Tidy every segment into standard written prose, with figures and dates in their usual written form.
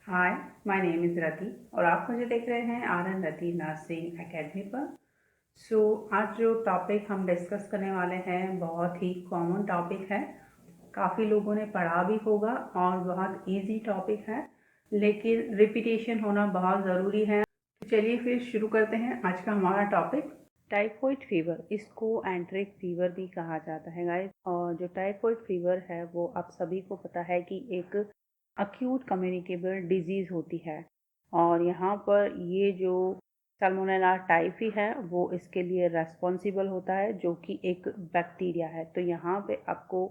Hi, my name is रति और आप मुझे देख रहे हैं RN रति नर्सिंग एकेडमी पर। आज जो टॉपिक हम डिस्कस करने वाले हैं बहुत ही कॉमन टॉपिक है। काफ़ी लोगों ने पढ़ा भी होगा और बहुत इजी टॉपिक है, लेकिन रिपीटेशन होना बहुत ज़रूरी है। तो चलिए फिर शुरू करते हैं आज का हमारा टॉपिक। टाइफॉइड फीवर, इसको एंट्रिक फीवर भी कहा जाता है गाइस। और जो टाइफॉइड फीवर है वो आप सभी को पता है कि एक अक्यूट कम्युनिकेबल डिजीज़ होती है। और यहाँ पर ये जो सल्मोनेला टाइफी है वो इसके लिए रेस्पॉन्सिबल होता है, जो कि एक बैक्टीरिया है। तो यहाँ पे आपको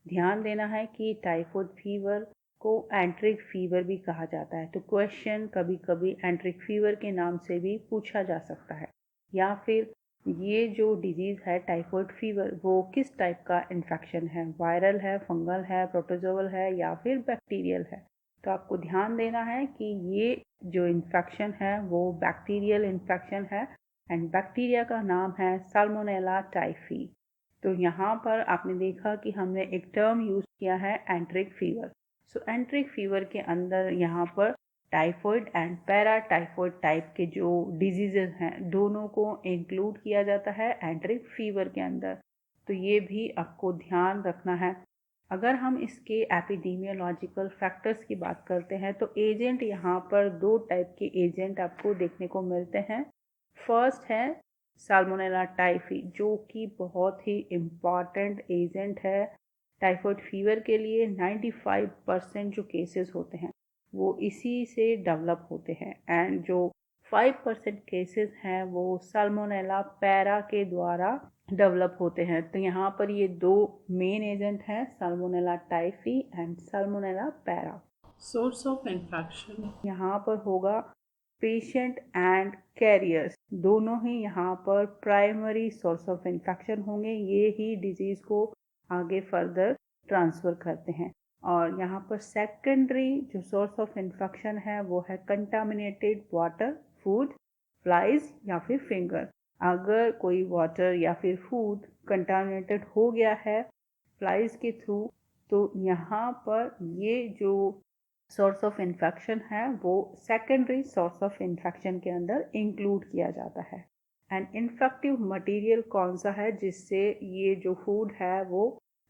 ध्यान देना है कि टाइफॉइड फीवर को एंट्रिक फीवर भी कहा जाता है। तो क्वेश्चन कभी कभी एंट्रिक फीवर के नाम से भी पूछा जा सकता है, या फिर ये जो डिजीज़ है टाइफॉइड फीवर वो किस टाइप का इन्फेक्शन है, वायरल है, फंगल है, प्रोटोजोअल है या फिर बैक्टीरियल है। तो आपको ध्यान देना है कि ये जो इन्फेक्शन है वो बैक्टीरियल इन्फेक्शन है एंड बैक्टीरिया का नाम है साल्मोनेला टाइफी। तो यहाँ पर आपने देखा कि हमने एक टर्म यूज़ किया है एंट्रिक फीवर। सो एंट्रिक फीवर के अंदर यहाँ पर typhoid and para typhoid type के जो डिजीजेज हैं दोनों को इंक्लूड किया जाता है एंट्रिक फीवर के अंदर। तो ये भी आपको ध्यान रखना है। अगर हम इसके एपिडेमियोलॉजिकल फैक्टर्स की बात करते हैं तो एजेंट यहाँ पर दो टाइप के एजेंट आपको देखने को मिलते हैं। फर्स्ट है साल्मोनेला टाइफी, जो कि बहुत ही इम्पॉर्टेंट एजेंट है टाइफॉइड फीवर के लिए। 95% जो केसेस होते हैं वो इसी से डेवलप होते हैं एंड जो 5% केसेस हैं वो साल्मोनेला पैरा के द्वारा डेवलप होते हैं। तो यहाँ पर ये दो मेन एजेंट हैं, salmonella typhi and salmonella para. Source of infection यहाँ पर होगा पेशेंट एंड कैरियर्स, दोनों ही यहाँ पर प्राइमरी सोर्स ऑफ इन्फेक्शन होंगे। ये ही डिजीज़ को आगे फर्दर ट्रांसफ़र करते हैं। और यहाँ पर सेकेंडरी जो सोर्स ऑफ इन्फेक्शन है वो है कंटामिनेटेड वाटर, फूड, फ्लाइज या फिर फिंगर। अगर कोई वाटर या फिर फूड कंटामिनेटेड हो गया है फ्लाइज के थ्रू, तो यहाँ पर ये जो सोर्स ऑफ इन्फेक्शन है वो सेकेंडरी सोर्स ऑफ इन्फेक्शन के अंदर इंक्लूड किया जाता है। एंड इन्फेक्टिव मटेरियल कौन सा है जिससे ये जो फूड है वो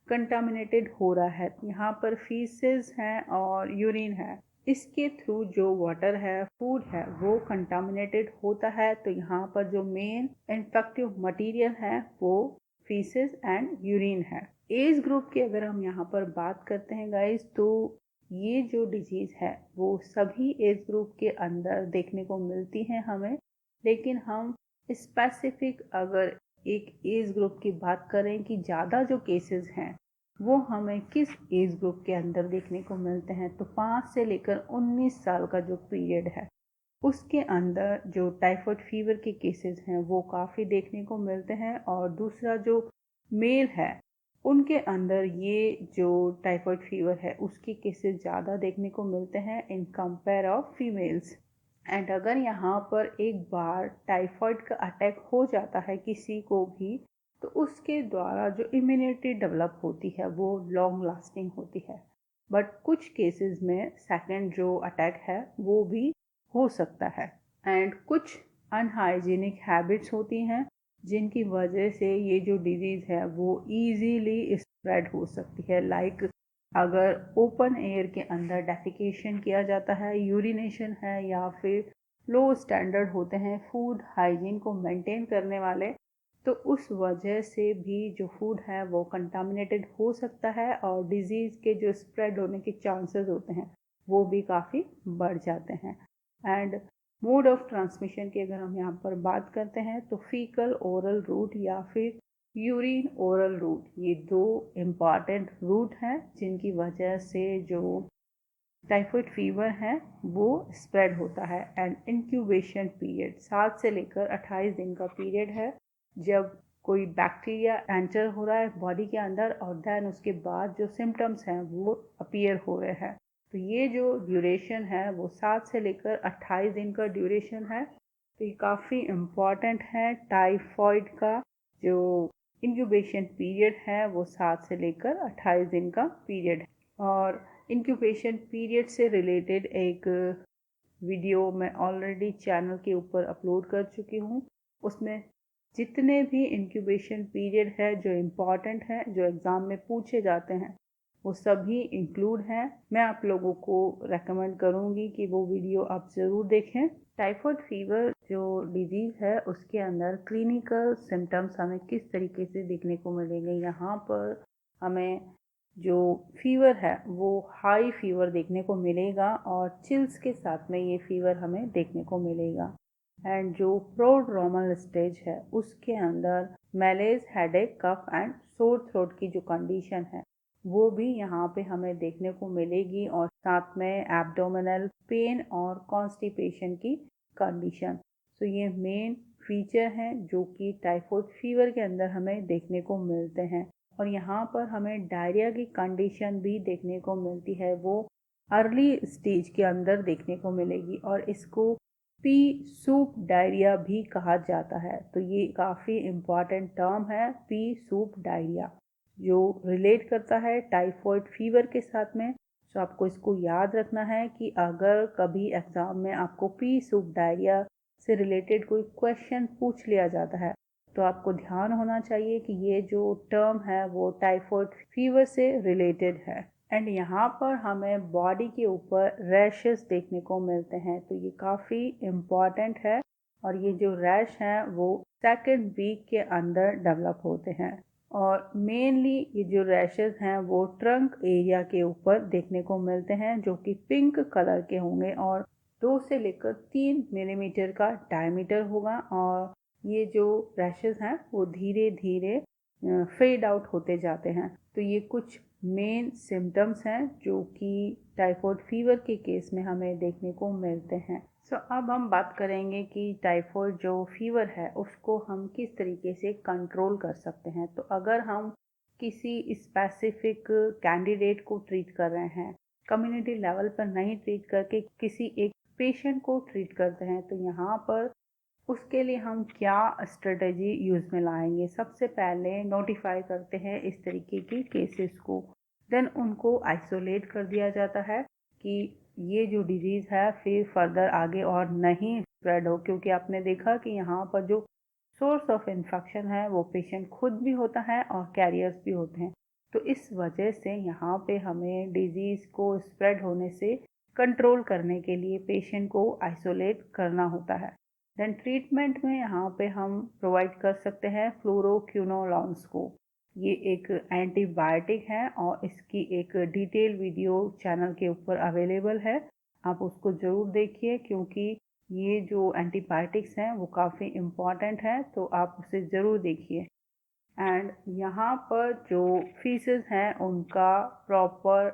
कंटामिनेटेड हो रहा है? यहाँ पर फीसेस हैं और यूरिन है। इसके थ्रू जो वाटर है, फूड है, वो कंटामिनेटेड होता है। तो यहाँ पर जो मेन इन्फेक्टिव मटेरियल है वो फीसेस एंड यूरिन है। एज ग्रुप की अगर हम यहाँ पर बात करते हैं गाइस, तो ये जो डिजीज़ है वो सभी एज ग्रुप के अंदर देखने को मिलती हैं हमें। लेकिन हम स्पेसिफिक अगर एक एज ग्रुप की बात करें कि ज़्यादा जो केसेस हैं वो हमें किस एज ग्रुप के अंदर देखने को मिलते हैं, तो 5 से लेकर 19 साल का जो पीरियड है उसके अंदर जो टाइफॉइड फीवर के केसेस हैं वो काफ़ी देखने को मिलते हैं। और दूसरा जो मेल है उनके अंदर ये जो टाइफॉइड फीवर है उसके केसेस ज़्यादा देखने को मिलते हैं in compare of females. And अगर यहाँ पर एक बार टाइफॉइड का अटैक हो जाता है किसी को भी, तो उसके द्वारा जो इम्यूनिटी डेवलप होती है वो लॉन्ग लास्टिंग होती है। बट कुछ केसेस में सेकंड जो अटैक है वो भी हो सकता है। एंड कुछ अनहाइजीनिक हैबिट्स होती हैं जिनकी वजह से ये जो डिजीज़ है वो ईजीली स्प्रेड हो सकती है। लाइक अगर ओपन एयर के अंदर डेफिकेशन किया जाता है, यूरिनेशन है, या फिर लो स्टैंडर्ड होते हैं फूड हाइजीन को मेंटेन करने वाले, तो उस वजह से भी जो फूड है वो कंटामिनेटेड हो सकता है और डिजीज़ के जो स्प्रेड होने के चांसेस होते हैं वो भी काफ़ी बढ़ जाते हैं। एंड मोड ऑफ ट्रांसमिशन की अगर हम यहाँ पर बात करते हैं तो फीकल ओरल रूट या फिर यूरिन ओरल रूट, ये दो इम्पॉर्टेंट रूट हैं जिनकी वजह से जो टाइफॉइड फीवर है वो स्प्रेड होता है। एंड इंक्यूबेशन पीरियड 7 से लेकर 28 दिन का पीरियड है जब कोई बैक्टीरिया एंटर हो रहा है बॉडी के अंदर और देन उसके बाद जो सिम्टम्स हैं वो अपीयर हो रहे हैं। तो ये जो ड्यूरेशन है वो 7 से लेकर 28 दिन का ड्यूरेशन है। तो ये काफ़ी इम्पॉर्टेंट है। टाइफॉइड का जो इंक्यूबेशन पीरियड है वो 7 से लेकर 28 दिन का पीरियड है। और इंक्यूबेशन पीरियड से रिलेटेड एक वीडियो मैं ऑलरेडी चैनल के ऊपर अपलोड कर चुकी हूँ। उसमें जितने भी इंक्यूबेशन पीरियड है जो इम्पॉर्टेंट है, जो एग्ज़ाम में पूछे जाते हैं, वो सभी इंक्लूड हैं। मैं आप लोगों को रेकमेंड करूँगी कि वो वीडियो आप ज़रूर देखें। टाइफाइड फीवर जो डिजीज़ है उसके अंदर क्लिनिकल सिम्टम्स हमें किस तरीके से देखने को मिलेंगे। यहाँ पर हमें जो फीवर है वो हाई फीवर देखने को मिलेगा और चिल्स के साथ में ये फीवर हमें देखने को मिलेगा। एंड जो प्रोड्रोमल स्टेज है उसके अंदर malaise, headache, cough and sore throat की जो कंडीशन है वो भी यहाँ पे हमें देखने को मिलेगी और साथ में एब्डोमिनल पेन और कॉन्स्टिपेशन की कंडीशन। तो ये मेन फीचर हैं जो कि टाइफाइड फीवर के अंदर हमें देखने को मिलते हैं। और यहाँ पर हमें डायरिया की कंडीशन भी देखने को मिलती है, वो अर्ली स्टेज के अंदर देखने को मिलेगी और इसको पी सूप डायरिया भी कहा जाता है। तो ये काफ़ी इम्पॉर्टेंट टर्म है, पी सूप डायरिया, जो रिलेट करता है टाइफाइड फीवर के साथ में। तो आपको इसको याद रखना है कि अगर कभी एग्ज़ाम में आपको पी सूप डायरिया से रिलेटेड कोई क्वेश्चन पूछ लिया जाता है तो आपको ध्यान होना चाहिए कि ये जो टर्म है वो टाइफाइड फीवर से रिलेटेड है। एंड यहाँ पर हमें बॉडी के ऊपर रैशेस देखने को मिलते हैं, तो ये काफ़ी इम्पॉर्टेंट है। और ये जो रैश हैं वो सेकेंड वीक के अंदर डेवलप होते हैं और मेनली ये जो रैशेस हैं वो ट्रंक एरिया के ऊपर देखने को मिलते हैं, जो कि पिंक कलर के होंगे और 2 से लेकर 3 मिलीमीटर का डायमीटर होगा। और ये जो रैशेस हैं वो धीरे धीरे फेड आउट होते जाते हैं। तो ये कुछ मेन सिम्टम्स हैं जो कि टाइफाइड फीवर के केस में हमें देखने को मिलते हैं। अब हम बात करेंगे कि टाइफाइड जो फीवर है उसको हम किस तरीके से कंट्रोल कर सकते हैं। तो अगर हम किसी स्पेसिफिक कैंडिडेट को ट्रीट कर रहे हैं, कम्युनिटी लेवल पर नहीं ट्रीट करके किसी एक पेशेंट को ट्रीट करते हैं, तो यहाँ पर उसके लिए हम क्या स्ट्रेटजी यूज़ में लाएंगे। सबसे पहले नोटिफाई करते हैं इस तरीके की केसेस को, देन उनको आइसोलेट कर दिया जाता है कि ये जो डिजीज़ है फिर फर्दर आगे और नहीं स्प्रेड हो, क्योंकि आपने देखा कि यहाँ पर जो सोर्स ऑफ इन्फेक्शन है वो पेशेंट खुद भी होता है और कैरियर्स भी होते हैं। तो इस वजह से यहाँ पे हमें डिजीज़ को स्प्रेड होने से कंट्रोल करने के लिए पेशेंट को आइसोलेट करना होता है। देन ट्रीटमेंट में यहाँ पे हम प्रोवाइड कर सकते हैं फ्लोरोक्विनोलोन्स को। ये एक एंटीबायोटिक है और इसकी एक डिटेल वीडियो चैनल के ऊपर अवेलेबल है, आप उसको ज़रूर देखिए क्योंकि ये जो एंटीबायोटिक्स हैं वो काफ़ी इम्पॉर्टेंट है, तो आप उसे ज़रूर देखिए। एंड यहाँ पर जो फीसेस हैं उनका प्रॉपर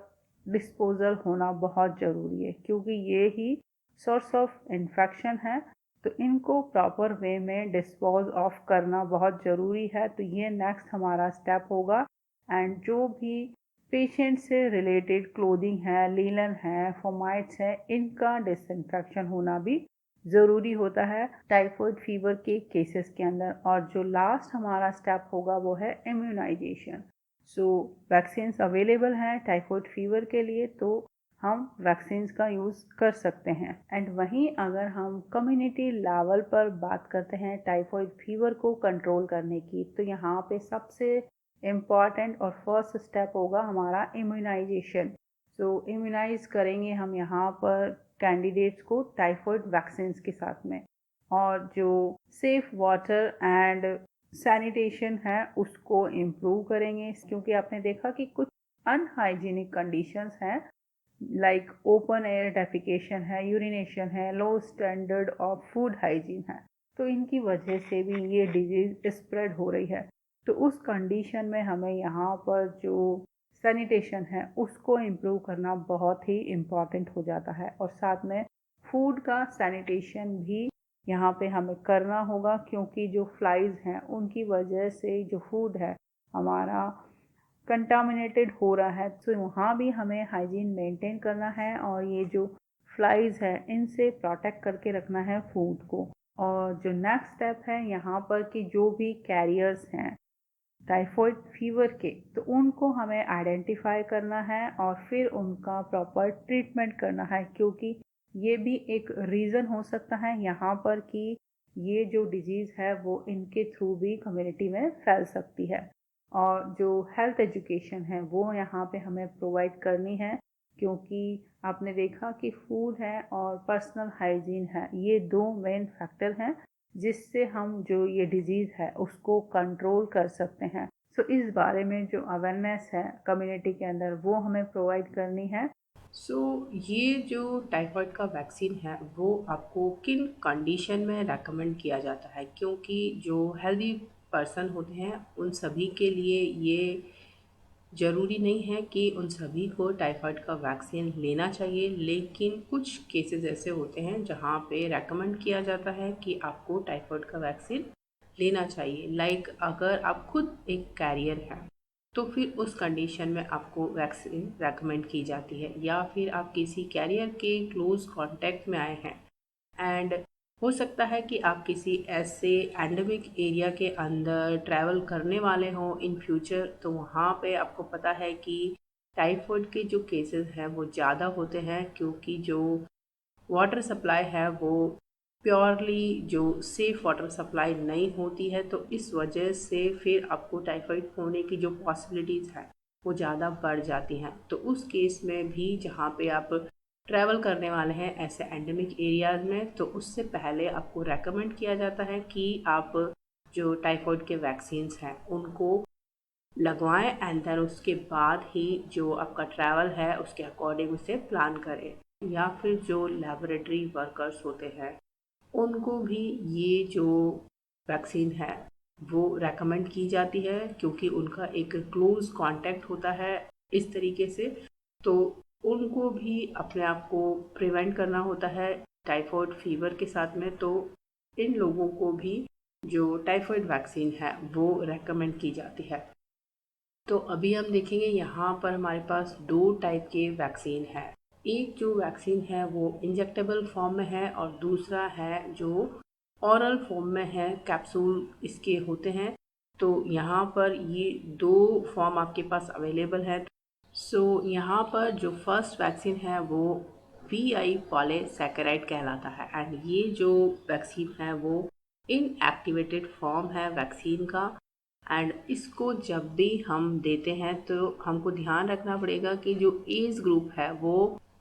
डिस्पोजल होना बहुत ज़रूरी है, क्योंकि ये ही सोर्स ऑफ इन्फेक्शन है, तो इनको प्रॉपर वे में डिस्पोज ऑफ करना बहुत ज़रूरी है। तो ये नेक्स्ट हमारा स्टेप होगा। एंड जो भी पेशेंट से रिलेटेड क्लोथिंग है, लीलन है, फोमाइट्स है, इनका डिसइंफेक्शन होना भी ज़रूरी होता है टाइफाइड फीवर के केसेस के अंदर। और जो लास्ट हमारा स्टेप होगा वो है इम्यूनाइजेशन। वैक्सीन्स अवेलेबल हैं टाइफाइड फीवर के लिए, तो हम वैक्सीन्स का यूज़ कर सकते हैं। एंड वहीं अगर हम कम्युनिटी लेवल पर बात करते हैं टाइफाइड फीवर को कंट्रोल करने की, तो यहाँ पे सबसे इम्पॉर्टेंट और फर्स्ट स्टेप होगा हमारा इम्यूनाइजेशन। इम्यूनाइज करेंगे हम यहाँ पर कैंडिडेट्स को टाइफाइड वैक्सीन्स के साथ में। और जो सेफ वाटर एंड सैनिटेशन है उसको इम्प्रूव करेंगे, क्योंकि आपने देखा कि कुछ अनहाइजीनिक कंडीशंस हैं, लाइक ओपन एयर डेफिकेशन है, यूरिनेशन है, लो स्टैंडर्ड ऑफ फूड हाइजीन है, तो इनकी वजह से भी ये डिजीज़ स्प्रेड हो रही है। तो उस कंडीशन में हमें यहाँ पर जो सैनिटेशन है उसको इम्प्रूव करना बहुत ही इम्पॉर्टेंट हो जाता है। और साथ में फूड का सैनिटेशन भी यहाँ पे हमें करना होगा, क्योंकि जो फ्लाइज हैं उनकी वजह से जो फूड है हमारा कंटामिनेटेड हो रहा है, तो वहाँ भी हमें हाइजीन मेंटेन करना है और ये जो फ्लाइज है इनसे प्रोटेक्ट करके रखना है फूड को। और जो नेक्स्ट स्टेप है यहाँ पर कि जो भी कैरियर्स हैं टाइफॉइड फीवर के, तो उनको हमें आइडेंटिफाई करना है और फिर उनका प्रॉपर ट्रीटमेंट करना है, क्योंकि ये भी एक रीज़न हो सकता है यहाँ पर कि ये जो डिजीज़ है वो इनके थ्रू भी कम्युनिटी में फैल सकती है। और जो हेल्थ एजुकेशन है वो यहाँ पे हमें प्रोवाइड करनी है, क्योंकि आपने देखा कि फूड है और पर्सनल हाइजीन है, ये दो मेन फैक्टर हैं जिससे हम जो ये डिजीज़ है उसको कंट्रोल कर सकते हैं। सो इस बारे में जो अवेयरनेस है कम्युनिटी के अंदर वो हमें प्रोवाइड करनी है। ये जो टाइफाइड का वैक्सीन है वो आपको किन कंडीशन में रेकमेंड किया जाता है, क्योंकि जो हेल्दी पर्सन होते हैं उन सभी के लिए ये ज़रूरी नहीं है कि उन सभी को टाइफाइड का वैक्सीन लेना चाहिए, लेकिन कुछ केसेस ऐसे होते हैं जहाँ पे रेकमेंड किया जाता है कि आपको टाइफाइड का वैक्सीन लेना चाहिए। लाइक अगर आप खुद एक कैरियर हैं तो फिर उस कंडीशन में आपको वैक्सीन रेकमेंड की जाती है, या फिर आप किसी कैरियर के क्लोज कांटेक्ट में आए हैं एंड हो सकता है कि आप किसी ऐसे एंडेमिक एरिया के अंदर ट्रैवल करने वाले हों इन फ्यूचर, तो वहाँ पे आपको पता है कि टाइफाइड के जो केसेस हैं वो ज़्यादा होते हैं, क्योंकि जो वाटर सप्लाई है वो प्योरली जो सेफ वाटर सप्लाई नहीं होती है, तो इस वजह से फिर आपको टाइफाइड होने की जो पॉसिबिलिटीज़ है वो ज़्यादा बढ़ जाती हैं। तो उस केस में भी जहाँ पे आप ट्रैवल करने वाले हैं ऐसे एंडेमिक एरियाज में, तो उससे पहले आपको रेकमेंड किया जाता है कि आप जो टाइफाइड के वैक्सीन्स हैं उनको लगवाएं एंड देन उसके बाद ही जो आपका ट्रैवल है उसके अकॉर्डिंग उसे प्लान करें। या फिर जो लेबोरेटरी वर्कर्स होते हैं उनको भी ये जो वैक्सीन है वो रेकमेंड की जाती है, क्योंकि उनका एक क्लोज कांटेक्ट होता है इस तरीके से, तो उनको भी अपने आप को प्रिवेंट करना होता है टाइफाइड फीवर के साथ में। तो इन लोगों को भी जो टाइफाइड वैक्सीन है वो रेकमेंड की जाती है। तो अभी हम देखेंगे यहाँ पर हमारे पास दो टाइप के वैक्सीन है। एक जो वैक्सीन है वो इंजेक्टेबल फॉर्म में है और दूसरा है जो ऑरल फॉर्म में है, कैप्सूल इसके होते हैं। तो यहाँ पर ये दो फॉर्म आपके पास अवेलेबल है। यहाँ पर जो फर्स्ट वैक्सीन है वो VI पॉलीसैकेराइड कहलाता है एंड ये जो वैक्सीन है वो इनएक्टिवेटेड फॉर्म है वैक्सीन का। एंड इसको जब भी हम देते हैं तो हमको ध्यान रखना पड़ेगा कि जो एज ग्रुप है वो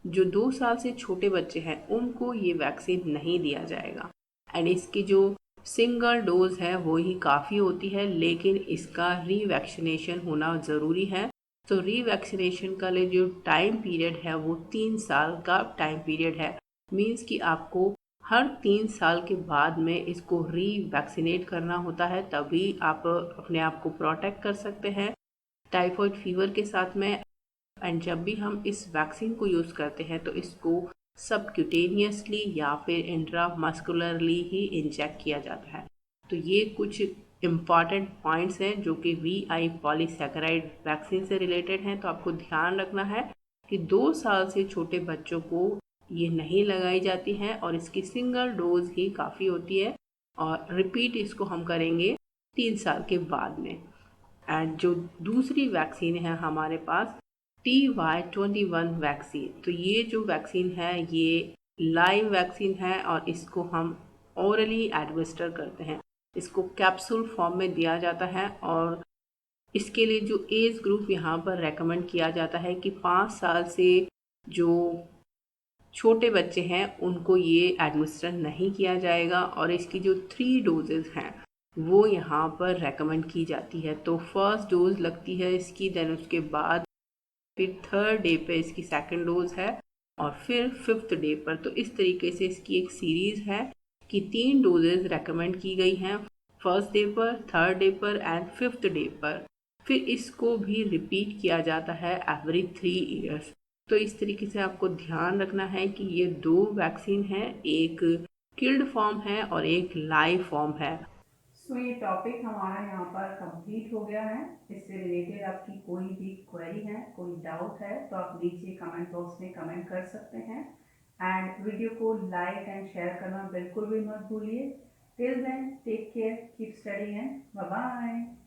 जो 2 साल से छोटे बच्चे हैं उनको ये वैक्सीन नहीं दिया जाएगा। एंड इसकी जो सिंगल डोज है वो ही काफ़ी होती है, लेकिन इसका रीवैक्सीनेशन होना ज़रूरी है। तो रीवैक्सीनेशन का लिए जो टाइम पीरियड है वो 3 साल का टाइम पीरियड है। मीन्स कि आपको हर 3 साल के बाद में इसको रीवैक्सीनेट करना होता है, तभी आप अपने आप को प्रोटेक्ट कर सकते हैं टाइफाइड फीवर के साथ में। एंड जब भी हम इस वैक्सीन को यूज़ करते हैं तो इसको सबक्यूटेनियसली या फिर इंट्रामस्कुलरली ही इंजेक्ट किया जाता है। तो ये कुछ इम्पॉर्टेंट पॉइंट्स हैं जो कि VI पॉलीसैकेराइड वैक्सीन से रिलेटेड हैं। तो आपको ध्यान रखना है कि 2 साल से छोटे बच्चों को ये नहीं लगाई जाती है और इसकी सिंगल डोज ही काफ़ी होती है, और रिपीट इसको हम करेंगे 3 साल के बाद में। एंड जो दूसरी वैक्सीन है हमारे पास TY21 वैक्सीन, तो ये जो वैक्सीन है ये लाइव वैक्सीन है और इसको हम ओरली एडमिनिस्टर करते हैं। इसको कैप्सूल फॉर्म में दिया जाता है और इसके लिए जो एज ग्रुप यहाँ पर रेकमेंड किया जाता है कि 5 साल से जो छोटे बच्चे हैं उनको ये एडमिनिस्टर नहीं किया जाएगा, और इसकी जो 3 डोजेज़ हैं वो यहाँ पर रेकमेंड की जाती है। तो फर्स्ट डोज लगती है इसकी, देन उसके बाद फिर थर्ड डे पे इसकी सेकंड डोज है और फिर फिफ्थ डे पर। तो इस तरीके से इसकी एक सीरीज़ है कि 3 डोजेज़ रेकमेंड की गई हैं, फर्स्ट डे पर, थर्ड डे पर एंड फिफ्थ डे पर। फिर इसको भी रिपीट किया जाता है एवरी 3 ईयर्स। तो इस तरीके से आपको ध्यान रखना है कि ये दो वैक्सीन हैं, एक किल्ड फॉर्म है और एक लाइव फॉर्म है। ये टॉपिक हमारा यहाँ पर कंप्लीट हो गया है। इससे रिलेटेड आपकी कोई भी क्वेरी है, कोई डाउट है, तो आप नीचे कमेंट बॉक्स में कमेंट कर सकते हैं। एंड वीडियो को लाइक एंड शेयर करना बिल्कुल भी मत भूलिए। Till then take care, keep studying and bye bye.